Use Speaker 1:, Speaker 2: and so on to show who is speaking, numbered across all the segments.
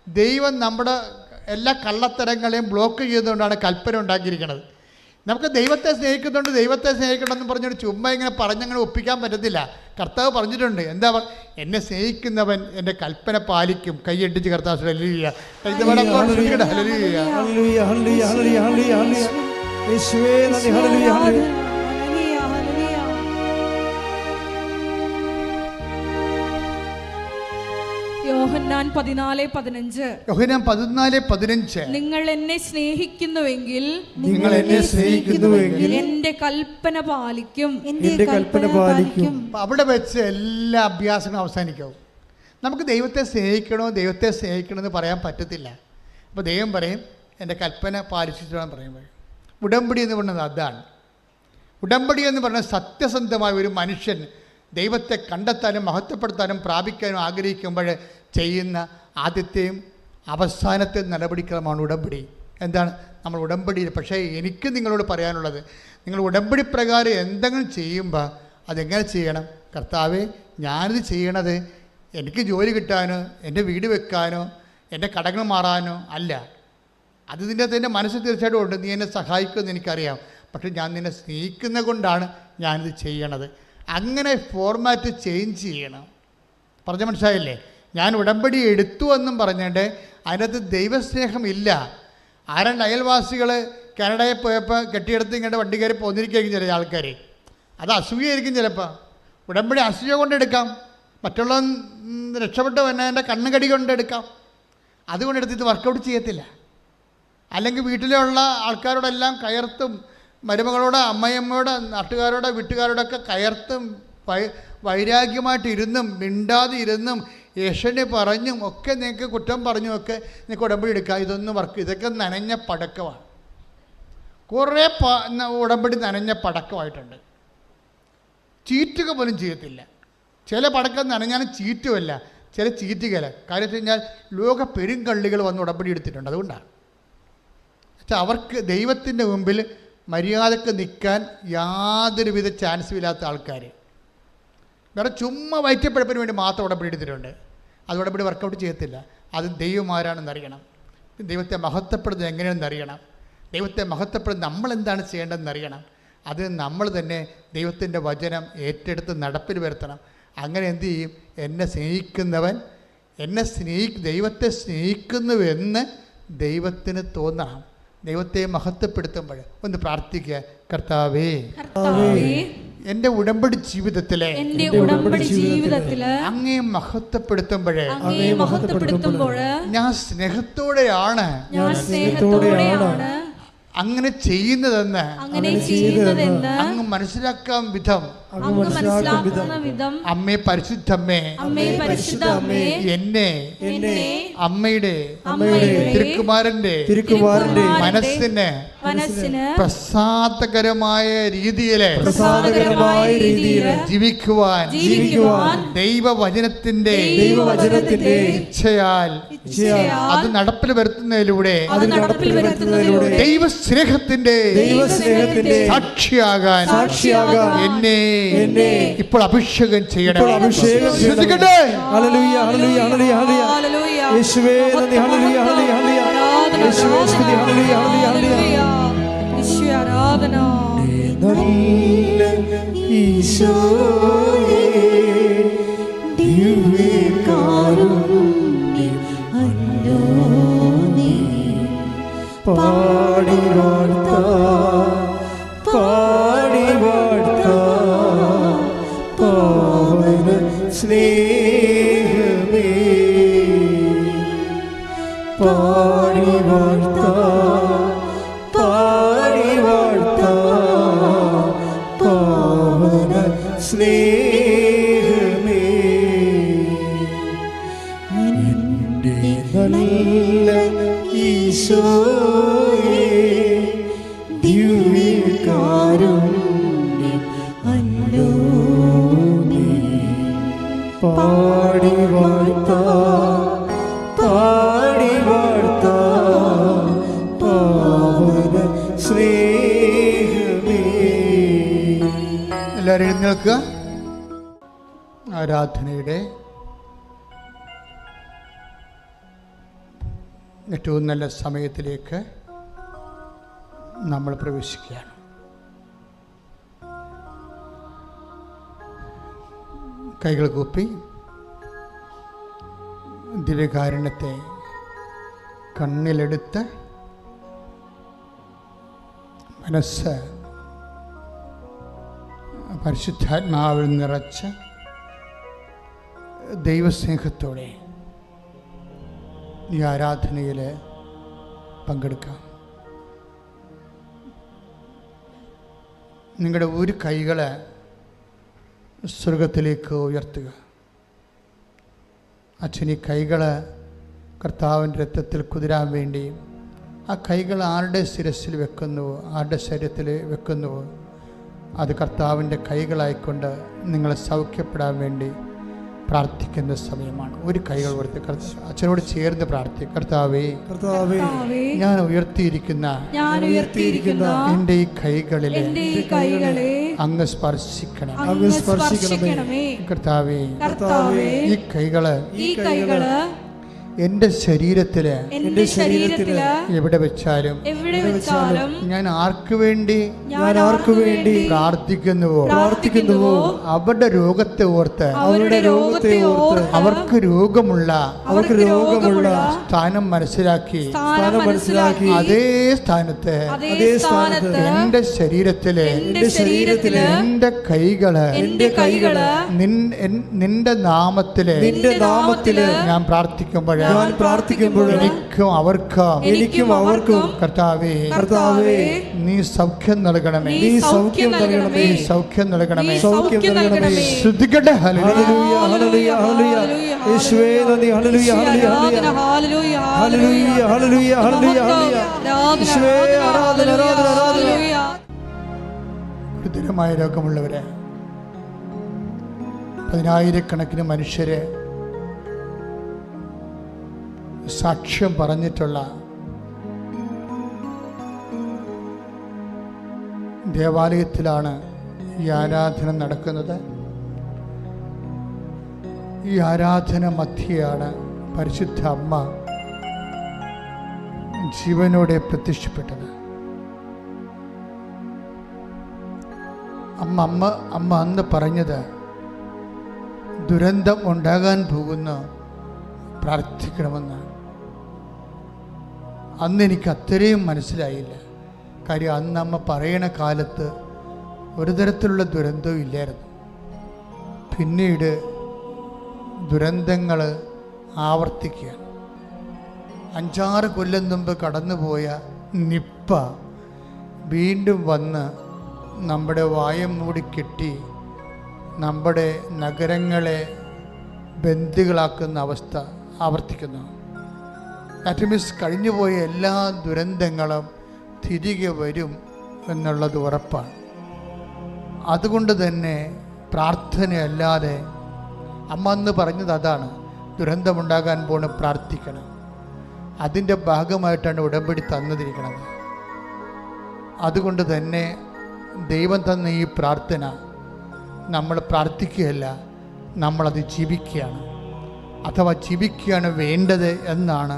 Speaker 1: ദൈവം നമ്മുടെ എല്ലാ കള്ളത്തരങ്ങളെയും ബ്ലോക്ക് ചെയ്തുകൊണ്ടാണ് കൽപ്പന ഉണ്ടാക്കിയിരിക്കുന്നത്. നമുക്ക് ദൈവത്തെ സ്നേഹിക്കുന്നുണ്ട്, ദൈവത്തെ സ്നേഹിക്കണമെന്ന് പറഞ്ഞൊരു ചുമ്മാ ഇങ്ങനെ പറഞ്ഞങ്ങനെ ഒപ്പിക്കാൻ പറ്റത്തില്ല. കർത്താവ് പറഞ്ഞിട്ടുണ്ട്, എന്താ എന്നെ സ്നേഹിക്കുന്നവൻ എൻ്റെ കൽപ്പന പാലിക്കും. കൈയടിച്ച് കർത്താവ് ഹല്ലേലൂയ.
Speaker 2: യോഹന്നാൻ 14:15 നിങ്ങൾ എന്നെ സ്നേഹിക്കുന്നുവെങ്കിൽ എന്റെ കൽപ്പന പാലിക്കും.
Speaker 1: അവിടെ വെച്ച് എല്ലാ അഭ്യാസങ്ങളും അവസാനിക്കും. നമുക്ക് ദൈവത്തെ സ്നേഹിക്കണമെന്ന് പറയാൻ പറ്റത്തില്ല. അപ്പോൾ ദൈവം പറയും എൻ്റെ കൽപ്പന പാലിച്ചിട്ടാണ് പറയുമ്പോൾ. ഉടമ്പടി എന്ന് പറയുന്നത് അതാണ്. ഉടമ്പടി എന്ന് പറയുന്നത് സത്യസന്ധമായ ഒരു മനുഷ്യൻ ദൈവത്തെ കണ്ടെത്താനും മഹത്വപ്പെടുത്താനും പ്രാപിക്കാനും ആഗ്രഹിക്കുമ്പോൾ ചെയ്യുന്ന ആദ്യത്തെയും അവസാനത്തെയും നടപടിക്രമമാണ് ഉടമ്പടി. എന്താണ് നമ്മൾ ഉടമ്പടിയിൽ? പക്ഷേ എനിക്ക് നിങ്ങളോട് പറയാനുള്ളത്, നിങ്ങൾ ഉടമ്പടി പ്രകാരം എന്തെങ്കിലും ചെയ്യുമ്പോൾ അതെങ്ങനെ ചെയ്യണം? കർത്താവേ, ഞാനിത് ചെയ്യണത് എനിക്ക് ജോലി കിട്ടാനോ എൻ്റെ വീട് വെക്കാനോ എൻ്റെ കടങ്ങൾ മാറാനോ അല്ല. അത് എൻ്റെ മനസ്സിൽ തീർച്ചയായിട്ടും ഉണ്ട്. നീ എന്നെ സഹായിക്കുമെന്ന് എനിക്കറിയാം. പക്ഷേ ഞാൻ നിന്നെ സ്നേഹിക്കുന്നത് കൊണ്ടാണ് ഞാനിത് ചെയ്യണത്. അങ്ങനെ ഫോർമാറ്റ് ചേഞ്ച് ചെയ്യണം. പറഞ്ഞ മനസ്സിലായില്ലേ? ഞാൻ ഉടമ്പടി എടുത്തു എന്നും പറഞ്ഞിട്ട് അതിനകത്ത് ദൈവസ്നേഹമില്ല. ആരാണ്ട് അയൽവാസികൾ കാനഡയിൽ പോയപ്പോൾ കെട്ടിയെടുത്ത് ഇങ്ങോട്ട് വണ്ടി കയറി പോന്നിരിക്കും ചില ആൾക്കാർ. അത് അസൂയായിരിക്കും ചിലപ്പോൾ. ഉടമ്പടി അസൂയ കൊണ്ടെടുക്കാം, മറ്റുള്ള രക്ഷപ്പെട്ട് വന്നതിൻ്റെ കണ്ണുകടി കൊണ്ടെടുക്കാം. അതുകൊണ്ടെടുത്ത് ഇത് വർക്കൗട്ട് ചെയ്യത്തില്ല. അല്ലെങ്കിൽ വീട്ടിലുള്ള ആൾക്കാരോടെല്ലാം കയർത്തും, മരുമകളോട്, അമ്മയമ്മയോട്, നാട്ടുകാരോട്, വീട്ടുകാരോടൊക്കെ കയർത്തും വൈരാഗ്യമായിട്ട് ഇരുന്നും മിണ്ടാതെ ഇരുന്നും യേശുവിനെ പറഞ്ഞും ഒക്കെ നിങ്ങൾക്ക് കുറ്റം പറഞ്ഞുമൊക്കെ നിങ്ങൾക്ക് ഉടമ്പടി എടുക്കാം. ഇതൊക്കെ നനഞ്ഞ പടക്കമാണ്. കുറേ ഉടമ്പടി നനഞ്ഞ പടക്കമായിട്ടുണ്ട്. ചീറ്റുക പോലും ചെയ്യത്തില്ല. ചില പടക്കം നനഞ്ഞാലും ചീറ്റുമല്ല, ചില ചീറ്റുകയില്ല. കാര്യം വെച്ച് കഴിഞ്ഞാൽ ലോക പെരുങ്കള്ളികൾ വന്ന് ഉടമ്പടി എടുത്തിട്ടുണ്ട്. അതുകൊണ്ടാണ് അവർക്ക് ദൈവത്തിൻ്റെ മുമ്പിൽ മര്യാദക്ക് നിൽക്കാൻ യാതൊരുവിധ ചാൻസും ഇല്ലാത്ത ആൾക്കാർ വേറെ ചുമ്മാ വയറ്റപ്പഴപ്പിന് വേണ്ടി മാത്രം ഉടമ്പടി എടുത്തിട്ടുണ്ട്. അത് ഉടമ്പടി വർക്കൗട്ട് ചെയ്യത്തില്ല. അത് ദൈവം ആരാണെന്നറിയണം. ദൈവത്തെ മഹത്വപ്പെടുന്നത് എങ്ങനെയാണെന്നറിയണം. ദൈവത്തെ മഹത്വപ്പെടുന്നത് നമ്മളെന്താണ് ചെയ്യേണ്ടതെന്നറിയണം. അത് നമ്മൾ തന്നെ ദൈവത്തിൻ്റെ വചനം ഏറ്റെടുത്ത് നടപ്പിൽ വരുത്തണം. അങ്ങനെ എന്തു ചെയ്യും? എന്നെ സ്നേഹിക്കുന്നവൻ ദൈവത്തെ സ്നേഹിക്കുന്നുവെന്ന് ദൈവത്തിന് തോന്നണം. ദൈവത്തെ മഹത്വപ്പെടുത്തുമ്പോൾ ഒന്ന് പ്രാർത്ഥിക്കുക. കർത്താവേ, എൻ്റെ ഉടമ്പടി ജീവിതത്തിലെ അങ്ങേ മഹത്വപ്പെടുത്തുമ്പോഴേ ഞാൻ സ്നേഹത്തോടെയാണ് അങ്ങനെ ചെയ്യുന്നതെന്ന് അങ്ങ് മനസ്സിലാക്കാൻ വിധം അമ്മേ, പരിശുദ്ധമ്മേ, എന്നെ അമ്മയുടെ തിരുക്കുമാരന്റെ മനസ്സിന് പ്രസാദകരമായ രീതിയില് ജീവിക്കുവാൻ ദൈവവചനത്തിന്റെ ഇച്ഛയാൽ അത് നടപ്പിൽ വരുത്തുന്നതിലൂടെ ദൈവസ്നേഹത്തിന്റെ സാക്ഷിയാകാൻ എന്നെ ഇപ്പോൾ അഭിഷേകം ചെയ്യണം. ശ്രദ്ധിക്കട്ടെ.
Speaker 3: ഹല്ലേലൂയ, ഹല്ലേലൂയ, ഹല്ലേലൂയ, ഹല്ലേലൂയ. യേശുവേ നന്ദി. ഹല്ലേലൂയ, ഹല്ലേലൂയ, ഹല്ലേലൂയ. യേശുവേ സ്തുതി. ഹല്ലേലൂയ, ഹല്ലേലൂയ, ഹല്ലേലൂയ.
Speaker 2: യേശുവേ ആരാധന.
Speaker 3: നല്ല ഈശോയേ, ദിവ്യകാരുണ്യം അല്ലോ നീ. പാടി വാഴ്ത്താം, പാടി വാഴ്ത്താം പാവന സ്നേഹമേ. പാടി വാഴ്ത്താം, പാടി വാഴ്ത്താം പാവന സ്നേഹമേ. എൻ്റെ നല്ല ഈശോയേ, ദിവ്യകാരുണ്യം അല്ലോ നീ. പാടി വാഴ്ത്താം, പാടി വാഴ്ത്താം പാവന സ്നേഹമേ.
Speaker 1: എല്ലാവരും എഴുന്നേൽക്കുക. ആരാധനയുടെ ഏറ്റവും നല്ല സമയത്തിലേക്ക് നമ്മൾ പ്രവേശിക്കുകയാണ്. കൈകൾ കൂപ്പി ദിവ്യകാരുണ്യത്തെ കണ്ണിലെടുത്ത് മനസ്സ് പരിശുദ്ധാത്മാവിൽ നിറച്ച് ദൈവസ്നേഹത്തോടെ ഈ ആരാധനയിൽ പങ്കെടുക്കാം. നിങ്ങളുടെ ഒരു കൈകൾ സ്വർഗത്തിലേക്ക് ഉയർത്തുക. അച്ഛൻ ഈ കൈകൾ കർത്താവിൻ്റെ രക്തത്തിൽ കുതിരാൻ വേണ്ടി ആ കൈകൾ ആരുടെ ശിരസിൽ വെക്കുന്നുവോ, ആരുടെ ശരീരത്തിൽ വെക്കുന്നുവോ, അത് കർത്താവിൻ്റെ കൈകളായിക്കൊണ്ട് നിങ്ങളെ സൗഖ്യപ്പെടാൻ വേണ്ടി പ്രാർത്ഥിക്കുന്ന സമയമാണ്. ഒരു കൈകൾ കൊടുത്ത് അച്ഛനോട് ചേർന്ന് പ്രാർത്ഥിക്കും. കർത്താവേ, ഞാൻ ഉയർത്തിയിരിക്കുന്ന എൻ്റെ ഈ കൈകളിലെ അങ്ങ് സ്പർശിക്കണമേ. കർത്താവേ, ഈ കൈകള് എൻ്റെ ശരീരത്തില് എവിടെ വെച്ചാലും ഞാൻ ആർക്കു വേണ്ടി പ്രാർത്ഥിക്കുന്നുവോ അവരുടെ രോഗത്തെ ഓർത്ത് അവർക്ക് രോഗമുള്ള സ്ഥാനം മനസ്സിലാക്കി അതേ സ്ഥാനത്ത് എൻ്റെ ശരീരത്തിലെ എൻ്റെ കൈകള് നിന്റെ നാമത്തില് ഞാൻ പ്രാർത്ഥിക്കുമ്പോൾ എനിക്കും അവർക്കും കർത്താവേ നീ സൗഖ്യം നൽകണമേ. ശ്രദ്ധിക്കട്ടെ. ഗുരുതരമായ രോഗമുള്ളവരെ, 10,000-കണക്കിന് മനുഷ്യരെ സാക്ഷ്യം പറഞ്ഞിട്ടുള്ള ദേവാലയത്തിലാണ് ഈ ആരാധന നടക്കുന്നത്. ഈ ആരാധന മധ്യയാണ് പരിശുദ്ധ അമ്മ ജീവനോടെ പ്രത്യക്ഷപ്പെട്ടത്. അമ്മ അന്ന് പറഞ്ഞത്, ദുരന്തം ഉണ്ടാകാൻ പോകുന്ന പ്രാർത്ഥിക്കണമെന്ന്. അന്ന് എനിക്ക് അത്രയും മനസ്സിലായില്ല. കാര്യം അന്ന് അമ്മ പറയണ കാലത്ത് ഒരു തരത്തിലുള്ള ദുരന്തവും ഇല്ലായിരുന്നു. പിന്നീട് ദുരന്തങ്ങൾ ആവർത്തിക്കുകയാണ്. 5-6 കൊല്ലം മുമ്പ് കടന്നുപോയ നിപ്പ വീണ്ടും വന്ന് നമ്മുടെ വായം മൂടി കെട്ടി നമ്മുടെ നഗരങ്ങളെ ബന്ദികളാക്കുന്ന അവസ്ഥ ആവർത്തിക്കുന്നു. ദാറ്റ് മീൻസ് കഴിഞ്ഞുപോയ എല്ലാ ദുരന്തങ്ങളും തിരികെ വരും എന്നുള്ളത് ഉറപ്പാണ്. അതുകൊണ്ട് തന്നെ പ്രാർത്ഥനയല്ലാതെ അമ്മ അന്ന് പറഞ്ഞത് അതാണ്, ദുരന്തമുണ്ടാകാൻ പോണ പ്രാർത്ഥിക്കണം. അതിൻ്റെ ഭാഗമായിട്ടാണ് ഉടമ്പടി തന്നിരിക്കുന്നത്. അതുകൊണ്ട് തന്നെ ദൈവം തന്ന ഈ പ്രാർത്ഥന നമ്മൾ പ്രാർത്ഥിക്കുകയല്ല, നമ്മളത് ജീവിക്കുകയാണ്. അഥവാ ജീവിക്കുകയാണ് വേണ്ടത് എന്നാണ്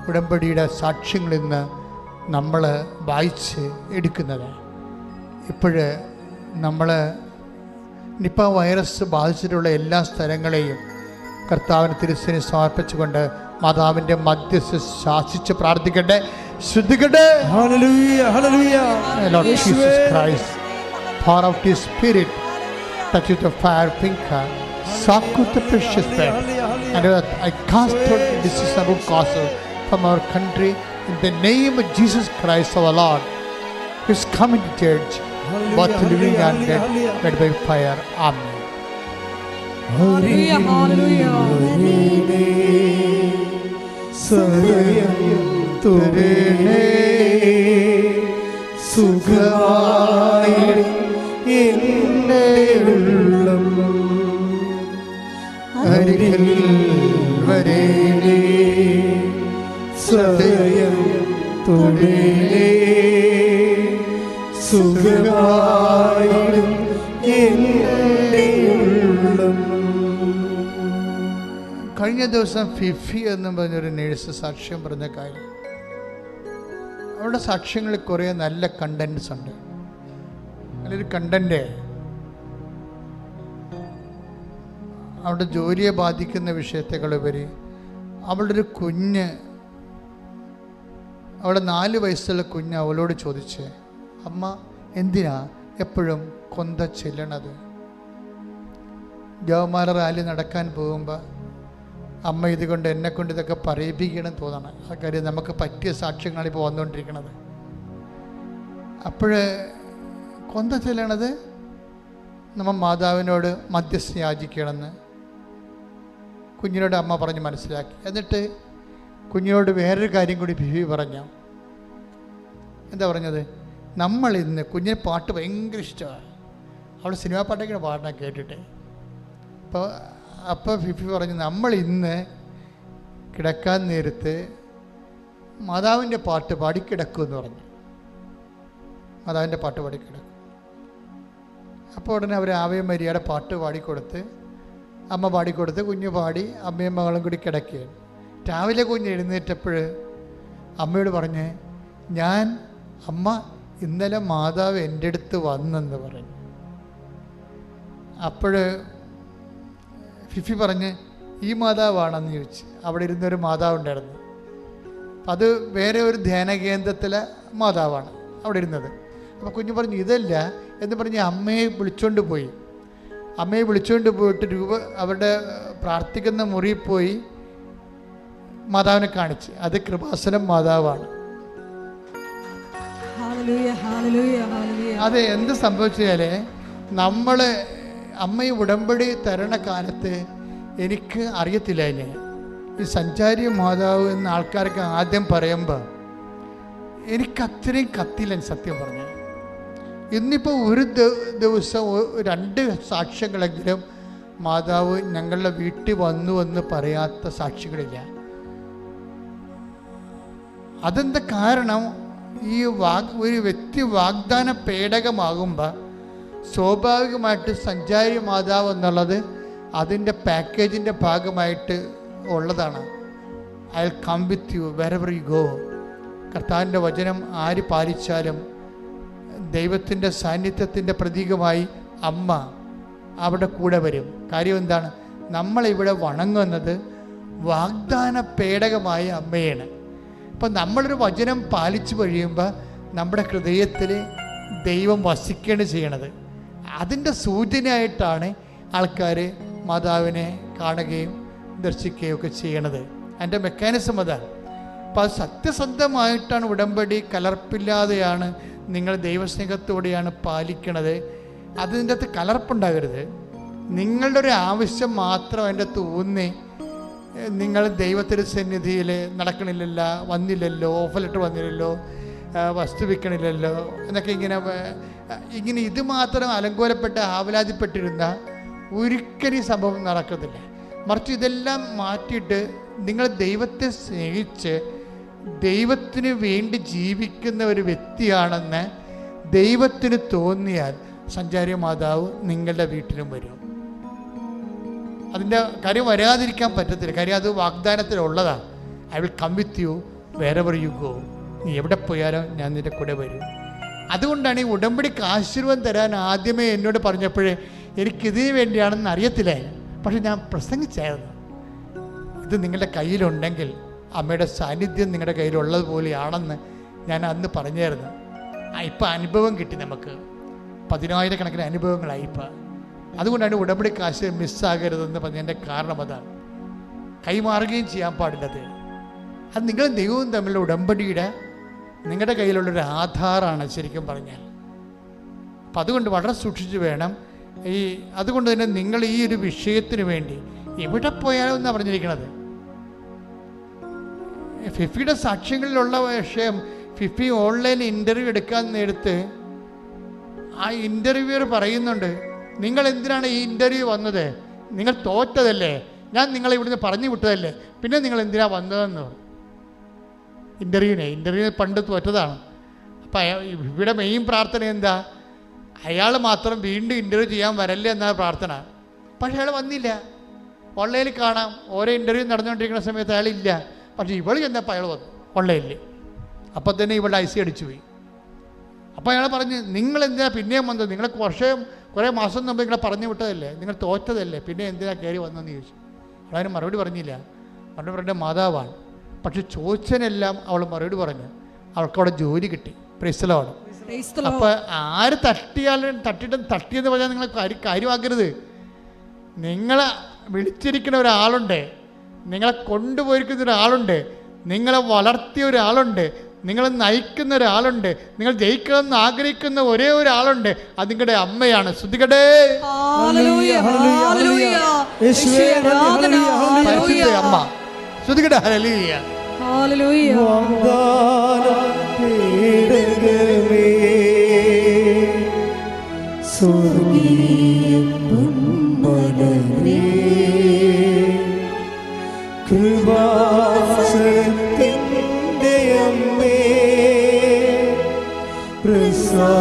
Speaker 1: ഉടമ്പടിയുടെ സാക്ഷ്യങ്ങളിൽ നിന്ന് നമ്മൾ വായിച്ച് എടുക്കുന്നത്. ഇപ്പോഴ് നമ്മൾ നിപ്പ വൈറസ് ബാധിച്ചിട്ടുള്ള എല്ലാ സ്ഥലങ്ങളെയും കർത്താവിന് തിരുസേന സമർപ്പിച്ചുകൊണ്ട് മാതാവിൻ്റെ മധ്യസ്ഥ ശാസിച്ച് പ്രാർത്ഥിക്കട്ടെ, ശ്രദ്ധിക്കട്ടെ. Lord Jesus Christ, pour out His Spirit, touch with the fire finger, soak with the precious blood, and I cast out disease and root causes from our country in the name of Jesus Christ our Lord, who is coming to judge both living and dead, led by fire. Amen.
Speaker 2: Hallelujah, hallelujah.
Speaker 1: അരികിൽ വരേണേ സദയം തൊടേണേ സുഖമായിടും എൻ്റെ ഉള്ളം. കഴിഞ്ഞ ദിവസം Fifi എന്ന് പറഞ്ഞൊരു nurse സാക്ഷ്യം പറഞ്ഞ കാര്യം, അവരുടെ സാക്ഷ്യങ്ങളിൽ കുറേ നല്ല കണ്ടൻസ് ഉണ്ട്. നല്ലൊരു കണ്ടന്റ് അവളുടെ ജോലിയെ ബാധിക്കുന്ന വിഷയത്തെക്കാളുപരി അവളുടെ ഒരു കുഞ്ഞ്, അവളുടെ 4 വയസ്സുള്ള കുഞ്ഞ് അവളോട് ചോദിച്ച്, അമ്മ എന്തിനാ എപ്പോഴും കൊന്ത ചെല്ലണത്? ജവമാല റാലി നടക്കാൻ പോകുമ്പോൾ അമ്മ ഇതുകൊണ്ട് എന്നെക്കൊണ്ട് ഇതൊക്കെ പറയിപ്പിക്കണം തോന്നണം. ആ കാര്യം നമുക്ക് പറ്റിയ സാക്ഷ്യങ്ങളാണ് ഇപ്പോൾ വന്നുകൊണ്ടിരിക്കുന്നത്. അപ്പോൾ കൊന്ത ചെല്ലണത് നമ്മൾ മാതാവിനോട് മധ്യസ്ഥ യാചിക്കണമെന്ന് കുഞ്ഞിനോട് അമ്മ പറഞ്ഞ് മനസ്സിലാക്കി. എന്നിട്ട് കുഞ്ഞിനോട് വേറൊരു കാര്യം കൂടി ബിബി പറഞ്ഞു. എന്താ പറഞ്ഞത്? നമ്മൾ ഇന്ന്, കുഞ്ഞിന് പാട്ട് ഭയങ്കര ഇഷ്ടമാണ്, അവൾ സിനിമാ പാട്ടൊക്കെ പാടാൻ കേട്ടിട്ട്. അപ്പോൾ ഫിഫി പറഞ്ഞു, നമ്മൾ ഇന്ന് കിടക്കാൻ നേരത്ത് മാതാവിൻ്റെ പാട്ട് പാടിക്കിടക്കുമെന്ന് പറഞ്ഞു. മാതാവിൻ്റെ പാട്ട് പാടിക്കിടക്കും. അപ്പോൾ ഉടനെ അവർ ആവേ മരിയയുടെ പാട്ട് പാടിക്കൊടുത്ത്, അമ്മ പാടിക്കൊടുത്ത്, കുഞ്ഞ് പാടി, അമ്മയും മകളും കൂടി കിടക്കുകയാണ്. രാവിലെ കുഞ്ഞ് എഴുന്നേറ്റപ്പോൾ അമ്മയോട് പറഞ്ഞ്, അമ്മ ഇന്നലെ മാതാവ് എൻ്റെ അടുത്ത് വന്നെന്ന് പറഞ്ഞു. അപ്പോൾ ഫിഫി പറഞ്ഞ്, ഈ മാതാവാണെന്ന് ചോദിച്ച്. അവിടെ ഇരുന്നൊരു മാതാവുണ്ടായിരുന്നു. അത് വേറെ ഒരു ധ്യാന കേന്ദ്രത്തിലെ മാതാവാണ് അവിടെ ഇരുന്നത്. അപ്പോൾ കുഞ്ഞ് പറഞ്ഞു, ഇതല്ല എന്ന് പറഞ്ഞ് അമ്മയെ വിളിച്ചുകൊണ്ട് പോയി. അമ്മയെ വിളിച്ചുകൊണ്ട് പോയിട്ട് അവരുടെ പ്രാർത്ഥിക്കുന്ന മുറിയിൽ പോയി മാതാവിനെ കാണിച്ച്. അത് കൃപാസനം മാതാവാണ്. അത് എന്ത് സംഭവിച്ചാൽ, നമ്മൾ അമ്മയെ ഉടമ്പടി തരണ കാലത്ത് എനിക്ക് അറിയത്തില്ല, ഈ സഞ്ചാരി മാതാവ് എന്ന ആൾക്കാർക്ക് ആദ്യം പറയുമ്പോൾ എനിക്ക് അത്രയും കത്തില്ല സത്യം പറഞ്ഞാൽ. ഇന്നിപ്പോൾ ഒരു ദിവസം 2 സാക്ഷ്യങ്ങളെങ്കിലും മാതാവ് ഞങ്ങളുടെ വീട്ടിൽ വന്നു എന്ന് പറയാത്ത സാക്ഷികളില്ല. അതെന്താ കാരണം? ഈ ഒരു വ്യക്തി വാഗ്ദാന പേടകമാകുമ്പോൾ സ്വാഭാവികമായിട്ട് സഞ്ചാരി മാതാവ് എന്നുള്ളത് അതിൻ്റെ പാക്കേജിൻ്റെ ഭാഗമായിട്ട് ഉള്ളതാണ്. I will come with you wherever you go. കർത്താവിൻ്റെ വചനം ആര് പാലിച്ചാലും ദൈവത്തിൻ്റെ സാന്നിധ്യത്തിൻ്റെ പ്രതീകമായി അമ്മ അവിടെ കൂടെ വരും. കാര്യം എന്താണ്? നമ്മളിവിടെ വണങ്ങുന്നത് വാഗ്ദാന പേടകമായ അമ്മയാണ്. അപ്പം നമ്മളൊരു വചനം പാലിച്ചു കഴിയുമ്പോൾ നമ്മുടെ ഹൃദയത്തിൽ ദൈവം വസിക്കുകയാണ് ചെയ്യണത്. അതിൻ്റെ സൂചനയായിട്ടാണ് ആൾക്കാർ മാതാവിനെ കാണുകയും ദർശിക്കുകയും ഒക്കെ ചെയ്യണത്. അതിൻ്റെ മെക്കാനിസം അതാണ്. അപ്പോൾ അത് സത്യസന്ധമായിട്ടാണ് ഉടമ്പടി, കലർപ്പില്ലാതെയാണ് നിങ്ങൾ ദൈവസ്നേഹത്തോടെയാണ് പാലിക്കണത്. അതിൻ്റെ അകത്ത് കലർപ്പുണ്ടാകരുത്. നിങ്ങളുടെ ഒരു ആവശ്യം മാത്രം അതിൻ്റെ അകത്ത് ഊന്നി നിങ്ങൾ ദൈവത്തിൻ്റെ സന്നിധിയിൽ നടക്കണില്ലല്ലോ, വന്നില്ലല്ലോ, ഓഫർ ലെറ്റർ വന്നില്ലല്ലോ, വസ്തു വിൽക്കണില്ലല്ലോ എന്നൊക്കെ ഇങ്ങനെ ഇത് മാത്രം അലങ്കോലപ്പെട്ട് ആവലാതിപ്പെട്ടിരുന്ന ഒരിക്കലും സംഭവം നടക്കത്തില്ല. മറിച്ച് ഇതെല്ലാം മാറ്റിയിട്ട് നിങ്ങൾ ദൈവത്തെ സ്നേഹിച്ച് ദൈവത്തിന് വേണ്ടി ജീവിക്കുന്ന ഒരു വ്യക്തിയാണെന്ന് ദൈവത്തിന് തോന്നിയാൽ സഞ്ചാരി മാതാവ് നിങ്ങളുടെ വീട്ടിലും വരും. അതിൻ്റെ കാര്യം വരാതിരിക്കാൻ പറ്റത്തില്ല. കാര്യം അത് വാഗ്ദാനത്തിലുള്ളതാണ്. I will come with you wherever you go. നീ എവിടെ പോയാലോ ഞാൻ നിൻ്റെ കൂടെ വരും. അതുകൊണ്ടാണ് ഈ ഉടമ്പടിക്ക് ആശീർവാദം തരാൻ ആദ്യമേ എന്നോട് പറഞ്ഞപ്പോഴേ എനിക്കിതിന് വേണ്ടിയാണെന്ന് അറിയത്തില്ല. പക്ഷെ ഞാൻ പ്രസംഗിച്ചായിരുന്നു, ഇത് നിങ്ങളുടെ കയ്യിലുണ്ടെങ്കിൽ അമ്മയുടെ സാന്നിധ്യം നിങ്ങളുടെ കയ്യിലുള്ളതുപോലെയാണെന്ന് ഞാൻ അന്ന് പറഞ്ഞായിരുന്നു. ഇപ്പം അനുഭവം കിട്ടി, നമുക്ക് 10,000 കണക്കിന് അനുഭവങ്ങളായി ഇപ്പം. അതുകൊണ്ടാണ് ഉടമ്പടി കാശ് മിസ്സാകരുതെന്ന് പറഞ്ഞതിൻ്റെ കാരണം അതാണ്. കൈമാറുകയും ചെയ്യാൻ പാടില്ലത്. അത് നിങ്ങളും ദൈവവും തമ്മിലുള്ള ഉടമ്പടിയുടെ നിങ്ങളുടെ കയ്യിലുള്ളൊരു ആധാറാണ് ശരിക്കും പറഞ്ഞാൽ. അപ്പം അതുകൊണ്ട് വളരെ സൂക്ഷിച്ച് വേണം. അതുകൊണ്ട് തന്നെ നിങ്ങൾ ഈ ഒരു വിഷയത്തിന് വേണ്ടി എവിടെ പോയാലും എന്നാണ് പറഞ്ഞിരിക്കുന്നത്. ഫിഫിയുടെ സാക്ഷ്യങ്ങളിലുള്ള വിഷയം, ഫിഫി ഓൺലൈൻ ഇൻ്റർവ്യൂ എടുക്കാൻ നേരത്ത് ആ ഇൻ്റർവ്യൂവർ പറയുന്നുണ്ട്, നിങ്ങൾ എന്തിനാണ് ഈ ഇൻ്റർവ്യൂ വന്നത്? നിങ്ങൾ തോറ്റതല്ലേ, ഞാൻ നിങ്ങളെ ഇവിടുന്ന് പറഞ്ഞു വിട്ടതല്ലേ, പിന്നെ നിങ്ങൾ എന്തിനാണ് വന്നതെന്ന് പറഞ്ഞു. ഇൻ്റർവ്യൂ പണ്ട് തോറ്റതാണ്. അപ്പം ഇവിടെ മെയിൻ പ്രാർത്ഥന എന്താ? അയാൾ മാത്രം വീണ്ടും ഇൻ്റർവ്യൂ ചെയ്യാൻ വരല്ലേ എന്നാണ് പ്രാർത്ഥന. പക്ഷെ അയാൾ വന്നില്ല. ഓൺലൈനിൽ കാണാം, ഓരോ ഇൻ്റർവ്യൂ നടന്നുകൊണ്ടിരിക്കുന്ന സമയത്ത് അയാളില്ല. പക്ഷേ ഇവൾ ചെന്നപ്പോൾ അയാൾ വന്നു ഓൺലൈനിൽ. അപ്പം തന്നെ ഇവളുടെ ഐസി അടിച്ചു പോയി. അപ്പോൾ അയാൾ പറഞ്ഞു, നിങ്ങൾ എന്തിനാ പിന്നെയും വന്നത്? നിങ്ങൾ കുറേ മാസം മുമ്പ് നിങ്ങളെ പറഞ്ഞു വിട്ടതല്ലേ, നിങ്ങൾ തോറ്റതല്ലേ, പിന്നെ എന്തിനാ കയറി വന്നതെന്ന് ചോദിച്ചു. അവളതിന് മറുപടി പറഞ്ഞില്ല. മറുപടി പറഞ്ഞ മാതാവാണ്. പക്ഷെ ചോദിച്ചതിനെല്ലാം അവൾ മറുപടി പറഞ്ഞു. അവൾക്കവിടെ ജോലി കിട്ടി. Praise the Lord. അപ്പോൾ ആര് തട്ടിയെന്ന് പറഞ്ഞാൽ നിങ്ങൾ കാര്യമാക്കരുത്. നിങ്ങളെ വിളിച്ചിരിക്കുന്ന ഒരാളുണ്ട്, നിങ്ങളെ കൊണ്ടുപോയിരിക്കുന്ന ഒരാളുണ്ട്, നിങ്ങളെ വളർത്തിയ ഒരാളുണ്ട്, നിങ്ങളെ നയിക്കുന്ന ഒരാളുണ്ട്, നിങ്ങൾ ജയിക്കണമെന്ന് ആഗ്രഹിക്കുന്ന ഒരേ ഒരാളുണ്ട്. അത് നിങ്ങളുടെ അമ്മയാണ്. ശ്രുതികടേ അമ്മ. ശ്രുതികട ഹല്ലേലൂയ.
Speaker 3: കൃപാസനത്തിൻ്റെ അമ്മേ, പ്രസാദപരമാനമേ,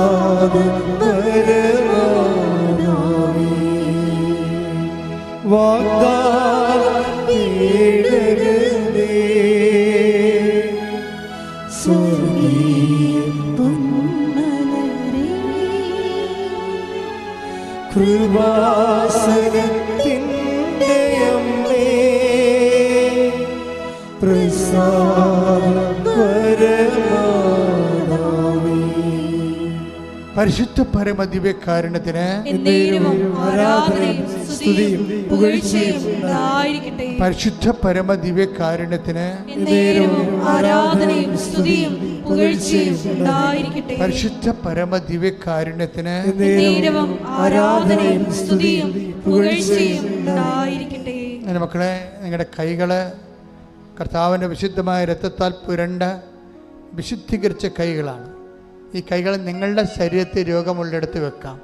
Speaker 3: വാഗ്ദാനപീഠകമേ, സ്വർഗീയ പൊന്മലരേ, കൃപാസനത്തിൻ്റെ അമ്മേ,
Speaker 1: പരിശുദ്ധ പരമ ദിവ്യകാരുണ്യത്തിന് പരിശുദ്ധ പരമ ദിവ്യകാരുണ്യത്തിന് പരിശുദ്ധ പരമ ദിവ്യകാരുണ്യത്തിന് മക്കളെ, നിങ്ങളുടെ കൈകള് കർത്താവിൻ്റെ വിശുദ്ധമായ രക്തത്താൽ പുരണ്ട വിശുദ്ധീകരിച്ച കൈകളാണ്. ഈ കൈകൾ നിങ്ങളുടെ ശരീരത്തിൽ രോഗമുള്ളിടത്ത് വെക്കാം.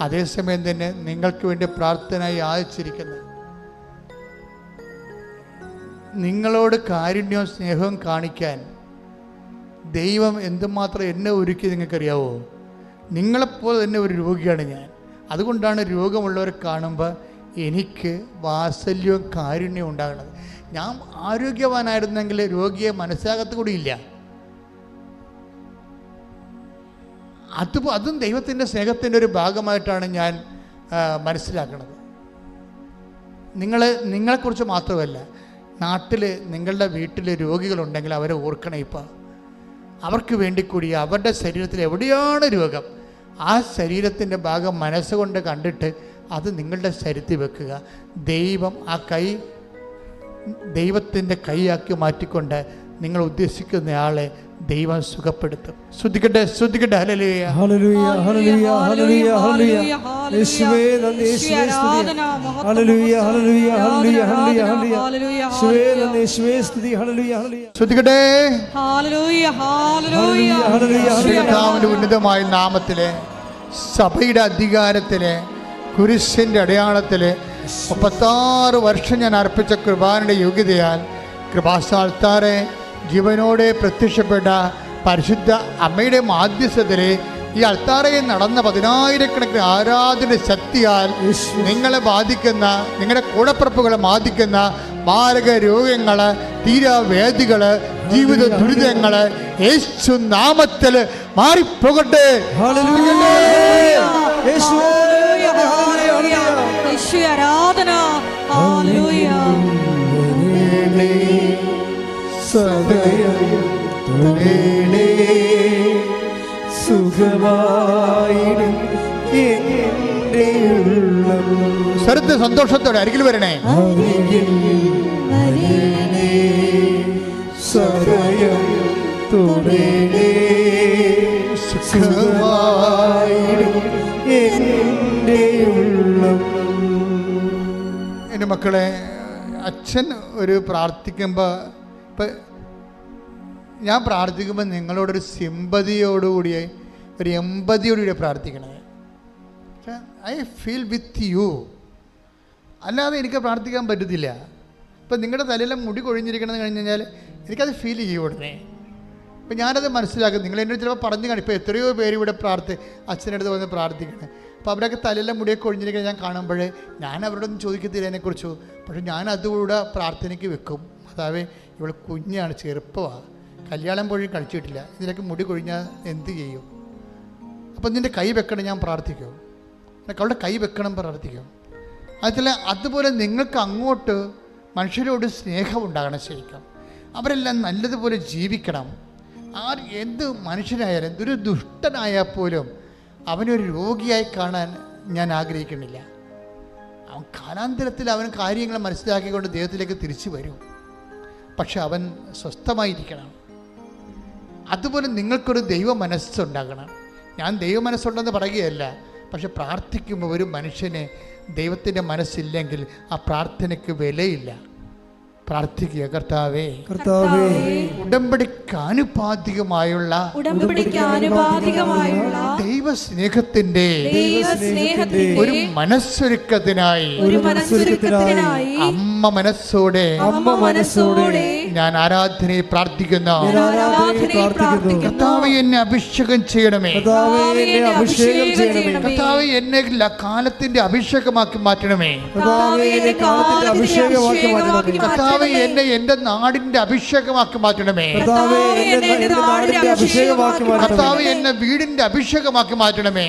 Speaker 1: അതേസമയം തന്നെ നിങ്ങൾക്ക് വേണ്ടി പ്രാർത്ഥന യാചിച്ചിരിക്കുന്ന, നിങ്ങളോട് കാരുണ്യവും സ്നേഹവും കാണിക്കാൻ ദൈവം എന്തുമാത്രം എന്നെ ഒരുക്കി നിങ്ങൾക്കറിയാവോ? നിങ്ങളെപ്പോലെ തന്നെ ഒരു രോഗിയാണ് ഞാൻ. അതുകൊണ്ടാണ് രോഗമുള്ളവരെ കാണുമ്പോൾ എനിക്ക് വാത്സല്യവും കാരുണ്യവും ഉണ്ടാകുന്നത്. ഞാൻ ആരോഗ്യവാനായിരുന്നെങ്കിൽ രോഗിയെ മനസ്സിലാകത്ത് കൂടിയില്ല. അതും ദൈവത്തിൻ്റെ സ്നേഹത്തിൻ്റെ ഒരു ഭാഗമായിട്ടാണ് ഞാൻ മനസ്സിലാക്കുന്നത്. നിങ്ങളെക്കുറിച്ച് മാത്രമല്ല, നാട്ടിൽ നിങ്ങളുടെ വീട്ടിൽ രോഗികളുണ്ടെങ്കിൽ അവരെ ഓർക്കണം. ഇപ്പം അവർക്ക് വേണ്ടി കൂടി അവരുടെ ശരീരത്തിൽ എവിടെയാണ് രോഗം, ആ ശരീരത്തിൻ്റെ ഭാഗം മനസ്സുകൊണ്ട് കണ്ടിട്ട് അത് നിങ്ങളുടെ ശരീരത്തിൽ വെക്കുക. ദൈവം ആ കൈ ദൈവത്തിൻ്റെ കൈയാക്കി മാറ്റിക്കൊണ്ട് നിങ്ങൾ ഉദ്ദേശിക്കുന്നയാളെ ദൈവം സുഖപ്പെടുത്തും. ശ്രദ്ധിക്കട്ടെ, ശ്രദ്ധിക്കട്ടെ. ഹല്ലേലൂയ,
Speaker 3: ഹല്ലേലൂയ, ഹല്ലേലൂയ, ഹല്ലേലൂയ, ഹല്ലേലൂയ. യേശുവേ നന്ദി, യേശുവേ സ്തുതി. ഹല്ലേലൂയ, ഹല്ലേലൂയ, ഹല്ലേലൂയ, ഹല്ലേലൂയ. യേശുവേ നന്ദി, യേശുവേ സ്തുതി. ഹല്ലേലൂയ, ഹല്ലേലൂയ.
Speaker 1: ശ്രദ്ധിക്കട്ടെ.
Speaker 2: ഹല്ലേലൂയ, ഹല്ലേലൂയ,
Speaker 1: ഹല്ലേലൂയ. കർത്താവിന്റെ ഉന്നതമായ നാമത്തിലെ, സഭയുടെ അധികാരത്തിലെ, കുരിശിന്റെ അടയാളത്തിലെ 36 വർഷം ഞാൻ അർപ്പിച്ച കൃപാനയുടെ യോഗ്യതയാൽ കൃപാസ്ഥാനത്താറെ ജീവനോടെ പ്രത്യക്ഷപ്പെട്ട പരിശുദ്ധ അമ്മയുടെ മാധ്യസ്ഥതയിലെ ഈ അൾത്താരയിൽ നടന്ന 10,000-കണക്കിന് ആരാധന ശക്തിയാൽ നിങ്ങളെ ബാധിക്കുന്ന, നിങ്ങളുടെ കൂടപ്പിറപ്പുകളെ ബാധിക്കുന്ന മാരക രോഗങ്ങൾ, തീരാവേദികൾ, ജീവിത ദുരിതങ്ങൾ യേശു നാമത്തിൽ മാറിപ്പോകട്ടെ.
Speaker 2: ആരാധന. ഹല്ലേലൂയ.
Speaker 1: സ്വരത്തെ സന്തോഷത്തോടെ അരികിൽ വരണേ. എൻ്റെ മക്കളെ, അച്ഛൻ ഒരു പ്രാർത്ഥിക്കുമ്പോൾ, ഇപ്പം ഞാൻ പ്രാർത്ഥിക്കുമ്പോൾ നിങ്ങളോടൊരു സിമ്പതിയോടുകൂടി, ഒരു എമ്പതിയോടുകൂടി പ്രാർത്ഥിക്കണേ. I feel with you. അല്ലാതെ എനിക്ക് പ്രാർത്ഥിക്കാൻ പറ്റത്തില്ല. ഇപ്പം നിങ്ങളുടെ തലയിലെ മുടി കൊഴിഞ്ഞിരിക്കണമെന്ന് കഴിഞ്ഞ് കഴിഞ്ഞാൽ എനിക്കത് ഫീൽ ചെയ്യും ഉടനെ. ഇപ്പം ഞാനത് മനസ്സിലാക്കും. നിങ്ങൾ എന്നോട് ചിലപ്പോൾ പറഞ്ഞു കാണും. ഇപ്പോൾ എത്രയോ പേര് ഇവിടെ അച്ഛനടുത്ത് വന്ന് പ്രാർത്ഥിക്കണേ. അപ്പോൾ അവരൊക്കെ തലയിലെ മുടിയൊക്കെ ഒഴിഞ്ഞിരിക്കുന്നത് ഞാൻ കാണുമ്പോൾ ഞാൻ അവരോടൊന്നും ചോദിക്കത്തില്ല അതിനെക്കുറിച്ച്. പക്ഷെ ഞാൻ അതുകൂടെ പ്രാർത്ഥനയ്ക്ക് വെക്കും. അതാവേ ഇവൾ കുഞ്ഞാണ്, ചെറുപ്പമാണ്, കല്യാണം പോലും കഴിച്ചിട്ടില്ല, ഇതിലൊക്കെ മുടി കൊഴിഞ്ഞാൽ എന്ത് ചെയ്യും? അപ്പം നിൻ്റെ കൈ വെക്കണം, ഞാൻ പ്രാർത്ഥിക്കും. എനിക്ക് അവളുടെ കൈ വെക്കണം, പ്രാർത്ഥിക്കും. അതുപോലെ നിങ്ങൾക്ക് അങ്ങോട്ട് മനുഷ്യരോട് സ്നേഹം ഉണ്ടാകണം. ശരിക്കും അവരെല്ലാം നല്ലതുപോലെ ജീവിക്കണം. എന്ത് മനുഷ്യനായാലും, എന്തൊരു ദുഷ്ടനായാൽ പോലും അവനൊരു രോഗിയായി കാണാൻ ഞാൻ ആഗ്രഹിക്കുന്നില്ല. അവൻ കാലാന്തരത്തിൽ അവൻ കാര്യങ്ങൾ മനസ്സിലാക്കിക്കൊണ്ട് ദൈവത്തിലേക്ക് തിരിച്ചു വരും. പക്ഷെ അവൻ സ്വസ്ഥമായിരിക്കണം. അതുപോലെ നിങ്ങൾക്കൊരു ദൈവ മനസ്സുണ്ടാകണം. ഞാൻ ദൈവ മനസ്സുണ്ടെന്ന് പറയുകയല്ല, പക്ഷെ പ്രാർത്ഥിക്കുമ്പോൾ ഒരു മനുഷ്യന് ദൈവത്തിൻ്റെ മനസ്സില്ലെങ്കിൽ ആ പ്രാർത്ഥനയ്ക്ക് വിലയില്ല. പ്രാർത്ഥിക്കുക, കർത്താവേ ഉടമ്പടിക്ക് ആനുപാതികമായുള്ള ദൈവസ്നേഹത്തിന്റെ ഒരു മനസ്സൊരുക്കത്തിനായി അമ്മ മനസ്സോടെ ഞാൻ ആരാധനയെ പ്രാർത്ഥിക്കുന്നു. കർത്താവേ എന്നെ അഭിഷേകം ചെയ്യണമേ. കർത്താവേ എന്നെ കാലത്തിന്റെ അഭിഷേകമാക്കി മാറ്റണമേ. കർത്താവേ എന്നെ എന്റെ നാടിന്റെ അഭിഷേകമാക്കി മാറ്റണമേ. കർത്താവേ എന്നെ വീടിന്റെ അഭിഷേകമാക്കി മാറ്റണമേ.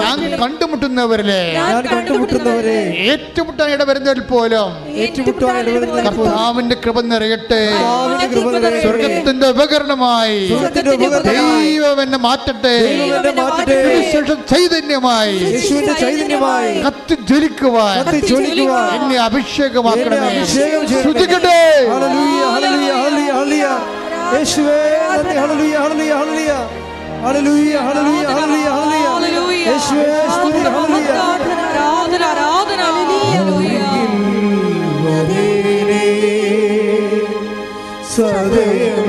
Speaker 1: ഞാൻ കണ്ടുമുട്ടുന്നവരിലെ ഏറ്റുമുട്ടാൻ ഇടവരുന്നവരിൽ പോലും കർത്താവിന്റെ കൃപ നിറയട്ടെ. സ്വർഗത്തിന്റെ ഉപകരണമായി ദൈവം എന്നെ മാറ്റട്ടെ. ചൈതന്യമായി കത്തി ജ്വലിക്കുവാൻ എന്നെ അഭിഷേകമാക്കണമേ. ശ്രുതിക്കട്ടെ.
Speaker 3: യേശുവേ നന്ദി. ഹല്ലേലൂയ ഹല്ലേലൂയ ഹല്ലേലൂയ ഹല്ലേലൂയ ഹല്ലേലൂയ ഹല്ലേലൂയ യേശുവേ സ്തുതി. ഹല്ലേലൂയ
Speaker 2: ആരാധന ആരാധന ഹല്ലേലൂയ.
Speaker 3: സദയം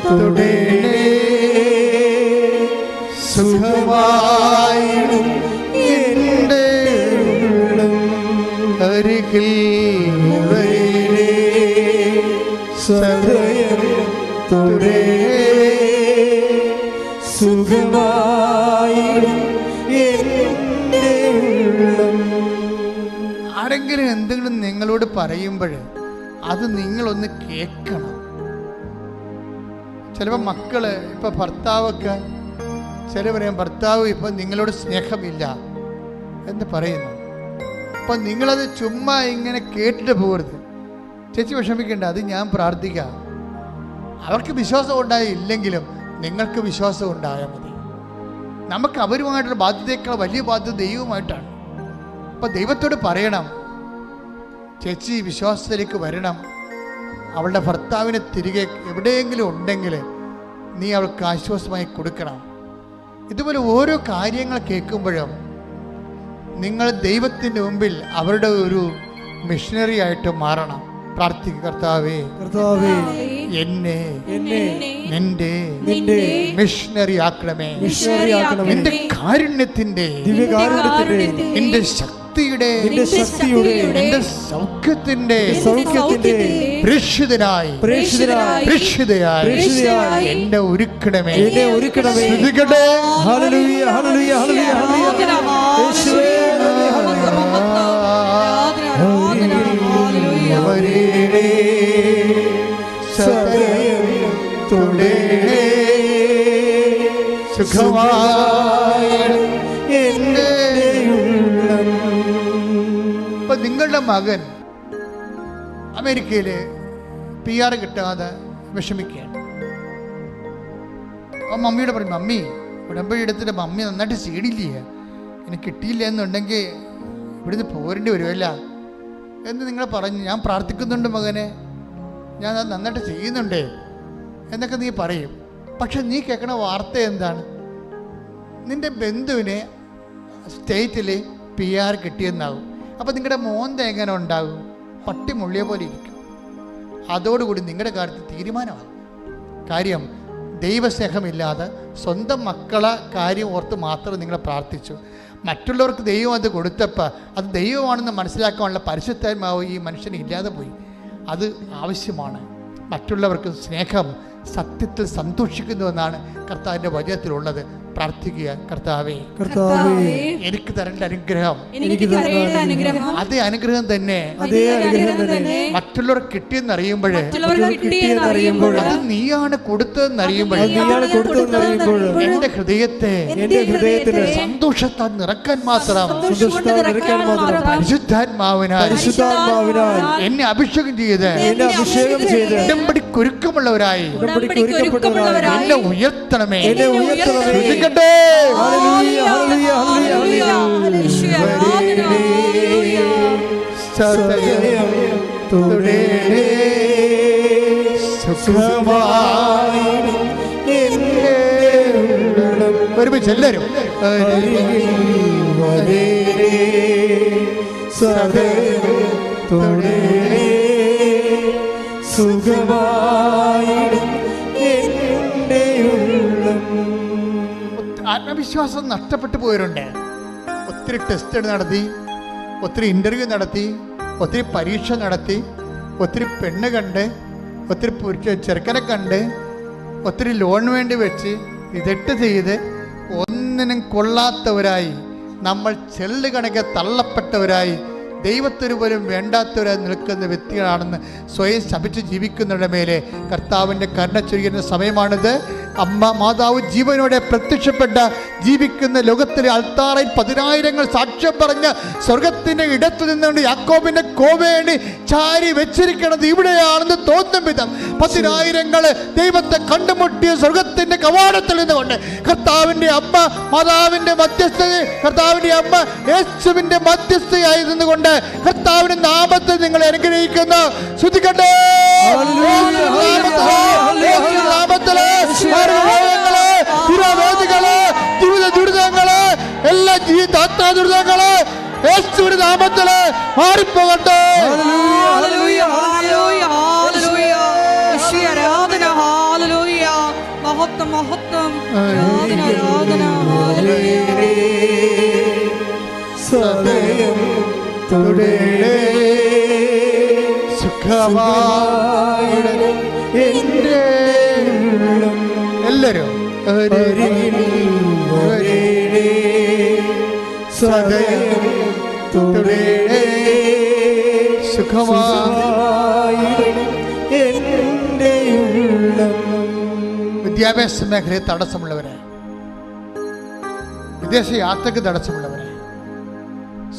Speaker 3: തുടേണേ സുഖമായിടും എൻ്റെ ഉള്ളം അരികിൽ വരേണേ. സദയം സുഖമായിടും എൻ്റെ ഉള്ളം.
Speaker 1: ആരെങ്കിലും എന്തെങ്കിലും നിങ്ങളോട് പറയുമ്പോൾ അത് നിങ്ങളൊന്ന് കേൾക്കണം. ചിലപ്പോൾ മക്കള്, ഇപ്പം ഭർത്താവൊക്കെ ചില പറയും ഭർത്താവ് ഇപ്പം നിങ്ങളോട് സ്നേഹമില്ല എന്ന് പറയുന്നു. അപ്പം നിങ്ങളത് ചുമ്മാ ഇങ്ങനെ കേട്ടിട്ട് പോകരുത്. ചേച്ചി വിഷമിക്കേണ്ട, അത് ഞാൻ പ്രാർത്ഥിക്കാം. അവർക്ക് വിശ്വാസം ഉണ്ടായില്ലെങ്കിലും നിങ്ങൾക്ക് വിശ്വാസം ഉണ്ടായാൽ മതി. നമുക്ക് അവരുമായിട്ടുള്ള ബാധ്യതയേക്കാൾ വലിയ ബാധ്യത ദൈവമായിട്ടാണ്. അപ്പം ദൈവത്തോട് പറയണം, ചേച്ചി വിശ്വാസത്തിലേക്ക് വരണം. അവളുടെ ഭർത്താവിനെ തിരികെ എവിടെയെങ്കിലും ഉണ്ടെങ്കിൽ നീ അവൾക്ക് ആശ്വാസമായി കൊടുക്കണം. ഇതുപോലെ ഓരോ കാര്യങ്ങൾ കേൾക്കുമ്പോഴും നിങ്ങൾ ദൈവത്തിൻ്റെ മുമ്പിൽ അവരുടെ ഒരു മിഷനറി ആയിട്ട് മാറണം. പ്രാർത്ഥിക്കുക, കർത്താവേ എന്നെ നിന്റെ മിഷനറി ആക്കണമേ. നിന്റെ കാരുണ്യത്തിന്റെ നിന്റെ ശക്തിയുടെ നിന്റെ സൗഖ്യത്തിന്റെ പ്രേക്ഷിതനായി എന്നെ ഒരുക്കണമേ. ശ്രദ്ധിക്കട്ടെ.
Speaker 3: ഹല്ലേലൂയ ഹല്ലേലൂയ ഹല്ലേലൂയ യേശുവേ വരേണേ സദയം തുടേണേ സുഖമായി എൻ്റെ ഉള്ളം.
Speaker 1: ഇപ്പൊ നിങ്ങളുടെ മകൻ അമേരിക്കയിൽ PR കിട്ടാതെ വിഷമിക്കുകയാണ്. ആ മമ്മിയോട് പറയും, മമ്മി ഉടമ്പടി എടുത്തിട്ട് മമ്മി നന്നായിട്ട് സീഡില്ലേ, എനിക്ക് കിട്ടിയില്ല എന്നുണ്ടെങ്കിൽ ഇവിടുന്ന് പോരേണ്ടി വരുമല്ല എന്ന് നിങ്ങൾ പറഞ്ഞു. ഞാൻ പ്രാർത്ഥിക്കുന്നുണ്ട് മകനെ, ഞാൻ അത് നന്നായിട്ട് ചെയ്യുന്നുണ്ട് എന്നൊക്കെ നീ പറയും. പക്ഷെ നീ കേൾക്കണ വാർത്ത എന്താണ്? നിൻ്റെ ബന്ധുവിന് സ്റ്റേറ്റിൽ PR കിട്ടിയെന്നാകും. അപ്പോൾ നിങ്ങളുടെ മോന്ത എങ്ങനെ ഉണ്ടാകും? പട്ടി മുള്ളിയ പോലെ ഇരിക്കും. അതോടുകൂടി നിങ്ങളുടെ കാര്യത്തിൽ തീരുമാനമാകും. കാര്യം ദൈവസ്നേഹമില്ലാതെ സ്വന്തം മക്കളെ കാര്യം ഓർത്ത് മാത്രം നിങ്ങൾ പ്രാർത്ഥിച്ചു. മറ്റുള്ളവർക്ക് ദൈവം അത് കൊടുത്തപ്പോൾ അത് ദൈവമാണെന്ന് മനസ്സിലാക്കാനുള്ള പരിശുദ്ധാത്മാവ് ഈ മനുഷ്യന് ഇല്ലാതെ പോയി. അത് ആവശ്യമാണ്. മറ്റുള്ളവർക്ക് സ്നേഹം സത്യത്തിൽ സന്തോഷിക്കുന്നുവെന്നാണ് കർത്താവിൻ്റെ വചനത്തിലുള്ളത്. പ്രാർത്ഥിക്കുക. കർത്താവേ,
Speaker 3: കർത്താവേ,
Speaker 1: എനിക്ക് തരേണ്ട അനുഗ്രഹം,
Speaker 2: എനിക്ക് തരേണ്ട അനുഗ്രഹം,
Speaker 1: അതേ അനുഗ്രഹം തന്നെ മറ്റുള്ളവർ കിട്ടിയെന്നറിയുമ്പോൾ, അത് നീയാണ് കൊടുത്തതെന്നറിയുമ്പോൾ, എന്റെ ഹൃദയത്തെ സന്തോഷത്താൽ നിറക്കാൻ മാത്രം പരിശുദ്ധാത്മാവിനാൽ എന്നെ അഭിഷേകം ചെയ്ത് ഉടമ്പടി കുരുക്കമുള്ളവരായി എന്നെ ഉയർത്തണമേ. ശ്രദ്ധിക്കട്ടെ. ഒരുമിച്ച് എല്ലാവരും ആത്മവിശ്വാസം നഷ്ടപ്പെട്ടു പോയവരുണ്ട്. ഒത്തിരി ടെസ്റ്റ് നടത്തി, ഒത്തിരി ഇൻ്റർവ്യൂ നടത്തി, ഒത്തിരി പരീക്ഷ നടത്തി, ഒത്തിരി പെണ്ണ് കണ്ട്, ഒത്തിരി ചെറുക്കനെ കണ്ട്, ഒത്തിരി ലോൺ വേണ്ടി വെച്ച് ഇതെട്ട് ചെയ്ത് ഒന്നിനും കൊള്ളാത്തവരായി, നമ്മൾ ചെല്ല് കണക്കെ തള്ളപ്പെട്ടവരായി, ദൈവത്തിന് പോലും വേണ്ടാത്തവരായി നിൽക്കുന്ന വ്യക്തികളാണെന്ന് സ്വയം ശപിച്ച് ജീവിക്കുന്നവരുടെ മേലെ കർത്താവിൻ്റെ കരുണ ചൊരിയുന്ന സമയമാണിത്. അമ്മ മാതാവ് ജീവനോടെ പ്രത്യക്ഷപ്പെട്ട ജീവിക്കുന്ന ലോകത്തിലെ അൾത്താറയിൽ 10,000 സാക്ഷ്യം പറഞ്ഞ് സ്വർഗത്തിൻ്റെ ഇടത്തു നിന്നുകൊണ്ട് യാക്കോബിൻ്റെ കോവേണി ചാരി വെച്ചിരിക്കുന്നത് ഇവിടെയാണെന്ന് തോന്നും വിധം 10,000 ദൈവത്തെ കണ്ടുമുട്ടിയ സ്വർഗത്തിൻ്റെ കവാടത്തിൽ നിന്നുകൊണ്ട് കർത്താവിൻ്റെ അമ്മ മാതാവിൻ്റെ മധ്യസ്ഥ, കർത്താവിൻ്റെ അമ്മ യേശുവിൻ്റെ മധ്യസ്ഥയായി നിന്നുകൊണ്ട് കർത്താവിന്റെ നാമത്തിൽ നിങ്ങളെ അനുഗ്രഹിക്കുന്ന ശ്രുതിക്കട്ടെ. ദുരിതങ്ങള് എല്ലാ ദുരിതങ്ങള് യേശുവിന്റെ നാമത്തില് മാറിപ്പോകട്ടെ.
Speaker 2: മഹത്വം മഹത്വം ആരാധന
Speaker 3: സദയം തുടരെ സുഖമായി എൻ്റെ
Speaker 1: എല്ലാവരും
Speaker 3: സദയം തുടരെ സുഖമായി എൻ്റെ ഉള്ളം.
Speaker 1: വിദ്യാഭ്യാസ മേഖലയിൽ തടസ്സമുള്ളവരെ, വിദേശ യാത്രയ്ക്ക് തടസ്സമുള്ളവരെ,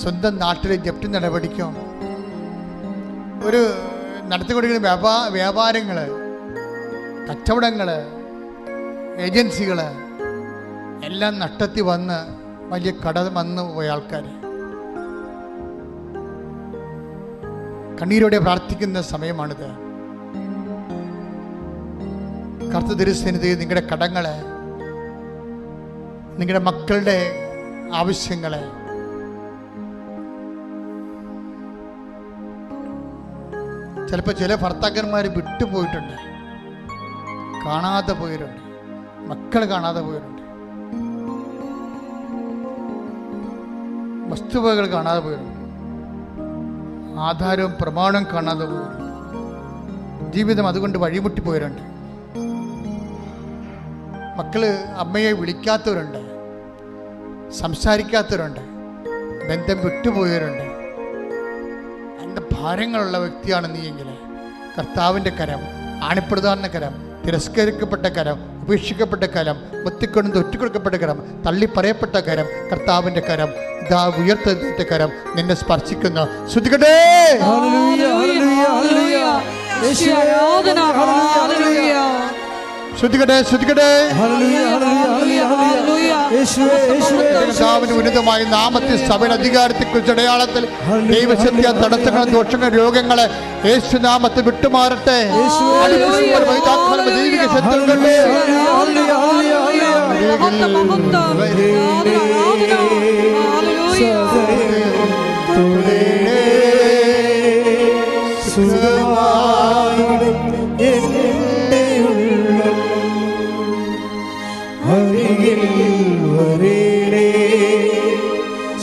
Speaker 1: സ്വന്തം നാട്ടിലെ ജപ്തി നടപടിക്കും ഒരു നടത്തിക്കൊണ്ടിരിക്കുന്ന വ്യാപാരങ്ങൾ, കച്ചവടങ്ങൾ, ഏജൻസികൾ എല്ലാം നഷ്ടത്തിൽ വന്ന് വലിയ കട വന്നു പോയ ആൾക്കാർ കണ്ണീരോടെ പ്രാർത്ഥിക്കുന്ന സമയമാണിത്. കർത്തൃ തിരുസന്നിധിയിൽ നിങ്ങളുടെ കടങ്ങൾ, നിങ്ങളുടെ മക്കളുടെ ആവശ്യങ്ങൾ, ചിലപ്പോൾ ചില ഭർത്താക്കന്മാർ വിട്ടുപോയിട്ടുണ്ട്, കാണാതെ പോയവരുണ്ട്, മക്കൾ കാണാതെ പോയവരുണ്ട്, വസ്തുവകൾ കാണാതെ പോയവരുണ്ട്, ആധാരവും പ്രമാണവും കാണാതെ പോയവരുണ്ട്, ജീവിതം അതുകൊണ്ട് വഴിമുട്ടിപ്പോയവരുണ്ട്, മക്കള് അമ്മയെ വിളിക്കാത്തവരുണ്ട്, സംസാരിക്കാത്തവരുണ്ട്, ബന്ധം വിട്ടുപോയവരുണ്ട്. എൻ്റെ ഭാരങ്ങളുള്ള വ്യക്തിയാണ് നീയെങ്കിൽ കർത്താവിൻ്റെ കരം, ആണിപ്രധാന കരം, തിരസ്കരിക്കപ്പെട്ട കരം, ഉപേക്ഷിക്കപ്പെട്ട കരം, ഒത്തിക്കൊണ്ട് ഒറ്റിക്കൊടുക്കപ്പെട്ട കരം, തള്ളിപ്പറയപ്പെട്ട കരം, കർത്താവിൻ്റെ കരം, ഇതാ ഉയർത്ത കരം നിന്നെ സ്പർശിക്കുന്നു. ശ്രുതിക്കട്ടെ. ശ്രദ്ധിക്കട്ടെ, ശ്രദ്ധിക്കട്ടെ. കർത്താവിന്റെ ഉന്നതമായ നാമത്തിൽ സഭയുടെ അധികാരത്തെക്കുറിച്ച് അടയാളത്തിൽ ദൈവശക്തിയ തടസ്സങ്ങൾ, ദോഷങ്ങൾ, രോഗങ്ങളെ യേശുനാമത്തിൽ വിട്ടുമാറട്ടെ. ദൈവിക ശത്രുക്കളുടെ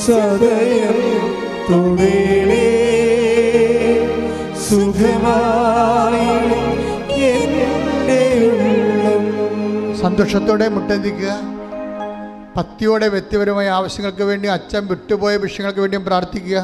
Speaker 3: സദയം തുടരെ സുഖമായി എൻ്റെ ഉള്ളം.
Speaker 1: സന്തോഷത്തോടെ മുട്ടന്തിക്കുക. ഭക്തിയോടെ വ്യക്തിപരമായ ആവശ്യങ്ങൾക്ക് വേണ്ടിയും അച്ഛൻ വിട്ടുപോയ വിഷയങ്ങൾക്ക് വേണ്ടിയും പ്രാർത്ഥിക്കുക.